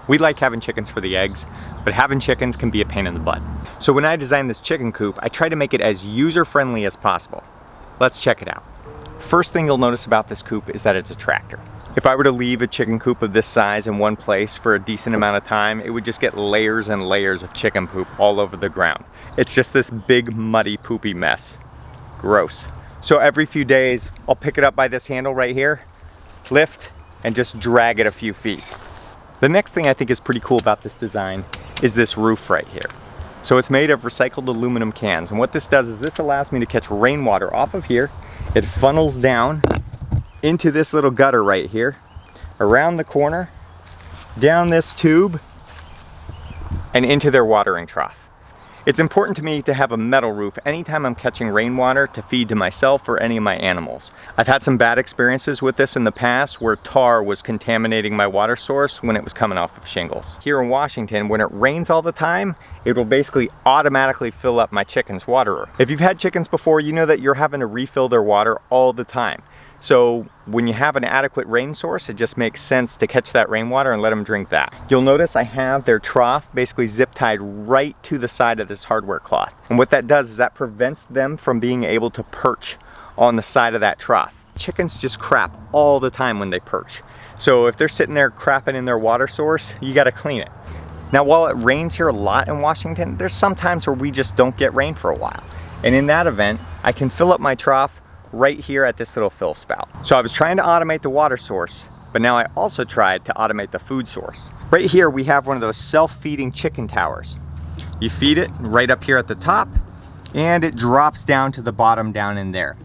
We like having chickens for the eggs, but having chickens can be a pain in the butt. So when I designed this chicken coop, I tried to make it as user-friendly as possible. Let's check it out. First thing you'll notice about this coop is that it's a tractor. If I were to leave a chicken coop of this size in one place for a decent amount of time, it would just get layers and layers of chicken poop all over the ground. It's just this big, muddy, poopy mess. Gross. So every few days, I'll pick it up by this handle right here, lift, and just drag it a few feet. The next thing I think is pretty cool about this design is this roof right here. So it's made of recycled aluminum cans, and what this does is this allows me to catch rainwater off of here. It funnels down into this little gutter right here, around the corner, down this tube, and into their watering trough. It's important to me to have a metal roof anytime I'm catching rainwater to feed to myself or any of my animals. I've had some bad experiences with this in the past where tar was contaminating my water source when it was coming off of shingles. Here in Washington, when it rains all the time, it will basically automatically fill up my chickens' waterer. If you've had chickens before, you know that you're having to refill their water all the time. So when you have an adequate rain source, it just makes sense to catch that rainwater and let them drink that. You'll notice I have their trough basically zip tied right to the side of this hardware cloth. And what that does is that prevents them from being able to perch on the side of that trough. Chickens just crap all the time when they perch. So if they're sitting there crapping in their water source, you gotta clean it. Now while it rains here a lot in Washington, there's some times where we just don't get rain for a while. And in that event, I can fill up my trough right here at this little fill spout. So I was trying to automate the water source, but now I also tried to automate the food source. Right here we have one of those self-feeding chicken towers. You feed it right up here at the top, and it drops down to the bottom down in there.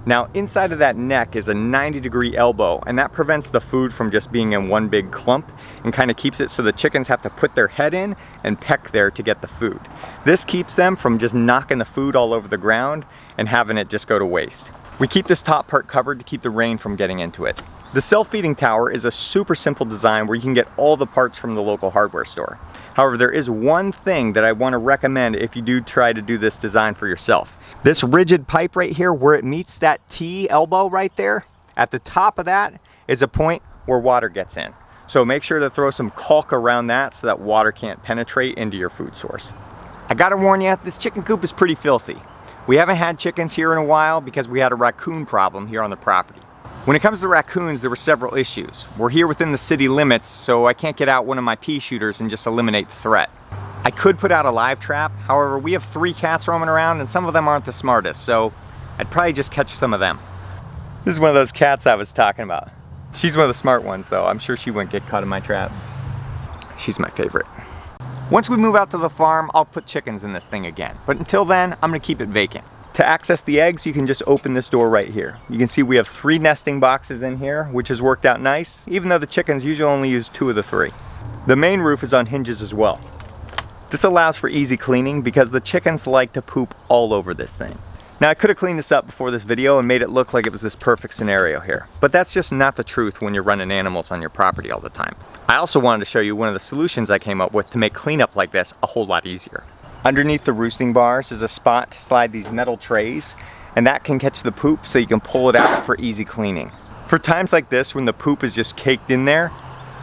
Now inside of that neck is a 90-degree elbow, and that prevents the food from just being in one big clump and kind of keeps it so the chickens have to put their head in and peck there to get the food. This keeps them from just knocking the food all over the ground and having it just go to waste. We keep this top part covered to keep the rain from getting into it. The self-feeding tower is a super simple design where you can get all the parts from the local hardware store. However, there is one thing that I want to recommend if you do try to do this design for yourself. This rigid pipe right here where it meets that T elbow right there, at the top of that is a point where water gets in. So make sure to throw some caulk around that so that water can't penetrate into your food source. I gotta warn you, this chicken coop is pretty filthy. We haven't had chickens here in a while because we had a raccoon problem here on the property. When it comes to raccoons, there were several issues. We're here within the city limits, so I can't get out one of my pea shooters and just eliminate the threat. I could put out a live trap, however, we have 3 cats roaming around and some of them aren't the smartest, so I'd probably just catch some of them. This is one of those cats I was talking about. She's one of the smart ones though. I'm sure she wouldn't get caught in my trap. She's my favorite. Once we move out to the farm, I'll put chickens in this thing again. But until then, I'm gonna keep it vacant. To access the eggs, you can just open this door right here. You can see we have 3 nesting boxes in here, which has worked out nice, even though the chickens usually only use 2 of the 3. The main roof is on hinges as well. This allows for easy cleaning because the chickens like to poop all over this thing. Now I could have cleaned this up before this video and made it look like it was this perfect scenario here, but that's just not the truth when you're running animals on your property all the time. I also wanted to show you one of the solutions I came up with to make cleanup like this a whole lot easier. Underneath the roosting bars is a spot to slide these metal trays, and that can catch the poop so you can pull it out for easy cleaning. For times like this when the poop is just caked in there,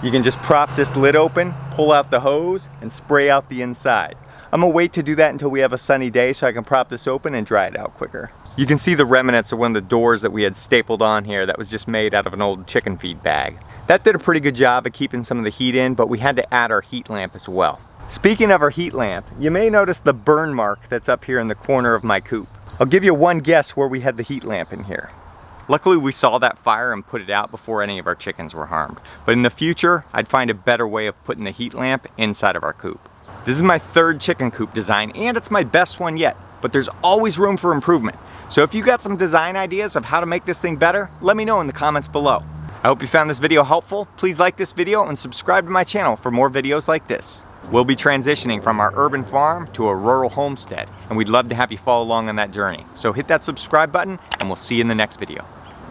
you can just prop this lid open, pull out the hose, and spray out the inside. I'm gonna wait to do that until we have a sunny day so I can prop this open and dry it out quicker. You can see the remnants of one of the doors that we had stapled on here that was just made out of an old chicken feed bag. That did a pretty good job of keeping some of the heat in, but we had to add our heat lamp as well. Speaking of our heat lamp, you may notice the burn mark that's up here in the corner of my coop. I'll give you one guess where we had the heat lamp in here. Luckily we saw that fire and put it out before any of our chickens were harmed. But in the future, I'd find a better way of putting the heat lamp inside of our coop. This is my 3rd chicken coop design and it's my best one yet, but there's always room for improvement. So if you got some design ideas of how to make this thing better, let me know in the comments below. I hope you found this video helpful. Please like this video and subscribe to my channel for more videos like this. We'll be transitioning from our urban farm to a rural homestead, and we'd love to have you follow along on that journey. So hit that subscribe button and we'll see you in the next video.